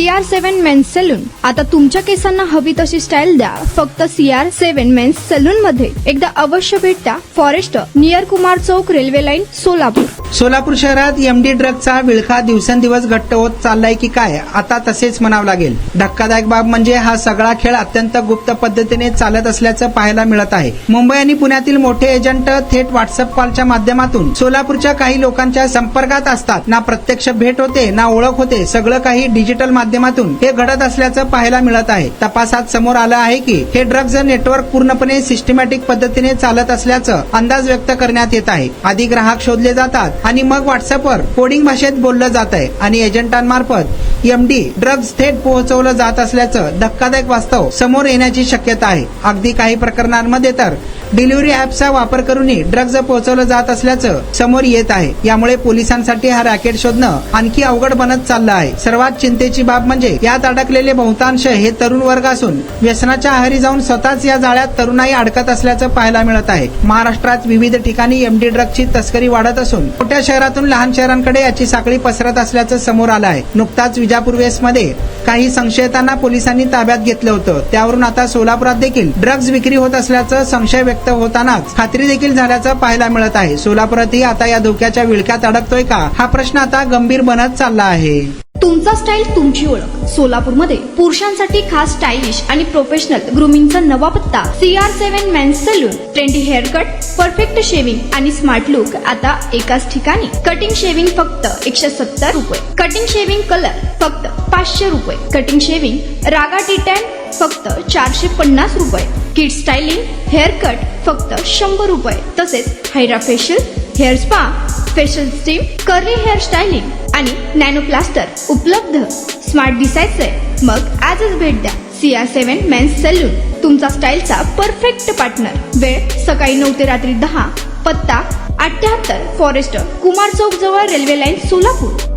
CR7 men's salon. आता तुमच्या केसांना हवी तशी स्टाईल द्या फक्त CR7 मेन्स सलून मध्ये. एकदा अवश्य भेट द्या. फॉरेस्ट नियर कुमार चौक, रेल्वे लाईन, सोलापूर. सोलापूर शहरात एमडी ड्रगचा विळखा दिवसेंदिवस घट्ट होत चाललाय की काय, आता तसेच म्हणावं लागेल. धक्कादायक बाब म्हणजे हा सगळा खेळ अत्यंत गुप्त पद्धतीने चालत असल्याचं पाहायला मिळत आहे. मुंबई आणि पुण्यातील मोठे एजंट थेट व्हॉट्सअप कॉलच्या माध्यमातून सोलापूरच्या काही लोकांच्या संपर्कात असतात. ना प्रत्यक्ष भेट होते ना ओळख होते. सगळं काही डिजिटल माध्यमातून हे घडत असल्याचं पाहायला मिळत आहे. तपासात समोर आलं आहे की हे ड्रग्ज नेटवर्क पूर्णपणे सिस्टमॅटिक पद्धतीने चालत असल्याचं अंदाज व्यक्त करण्यात येत आहे. आधी ग्राहक शोधले जातात आणि मग व्हॉट्सअपवर कोडिंग भाषेत बोललं जात आहे आणि एजंटांमार्फत एमडी ड्रग्ज थेट पोहोचवलं जात असल्याचं धक्कादायक वास्तव समोर येण्याची शक्यता आहे. अगदी काही प्रकरणांमध्ये तर डिलिव्हरी ऍपचा वापर करूनही ड्रग्ज पोहोचवलं जात असल्याचं समोर येत आहे. यामुळे पोलिसांसाठी हा रॅकेट शोधणं आणखी अवघड बनत चाललं आहे. सर्वात चिंतेची बाब म्हणजे यात अडकलेले बहुतांश हे तरुण वर्ग असून व्यसनाच्या आहारी जाऊन स्वतःच या जाळ्यात तरुणाई अडकत असल्याचं पाहायला मिळत आहे. महाराष्ट्रात विविध ठिकाणी एमडी ड्रग्जची तस्करी वाढत असून मोठ्या शहरातून लहान शहरांकडे याची साखळी पसरत असल्याचं समोर आलं आहे. नुकताच विजापूर वेस्टमध्ये काही संशयितांना पोलिसांनी ताब्यात घेतलं होतं. त्यावरून आता सोलापुरात देखील ड्रग्ज विक्री होत असल्याचं संशय व्यक्त होतानाच खात्री देखील झाल्याचं पाहायला मिळत आहे. सोलापुरातही आता या धोक्याच्या विळख्यात अडकतोय का, हा प्रश्न आता गंभीर बनत चालला आहे. तुमचा स्टाईल तुमची ओळख. सोलापूरमध्ये पुरुषांसाठी खास स्टायलिश आणि प्रोफेशनल ग्रूमिंगचा नवा पत्ता CR7 men's salon. Trendy hair cut, perfect shaving आणि स्मार्ट लुक आता एकाच ठिकाणी. कटिंग शेविंग फक्त 170 रुपये. कटिंग शेविंग कलर फक्त 500 रुपये. कटिंग शेविंग रागा टी10 फक्त 450 रुपये. किड स्टायलिंग हेअर कट फक्त 100 रुपये. तसेच hydra facial, hair spa, facial steam, curly hair styling आणि नॅनो प्लास्टर उपलब्ध. स्मार्ट दिसायचंय मग आजच भेट द्या CR7 मेन्स सलून, तुमचा स्टाईलचा परफेक्ट पार्टनर. वेळ सकाळी 9 ते रात्री 10. पत्ता 78 फॉरेस्ट कुमार चौक जवळ, रेल्वे लाईन, सोलापूर.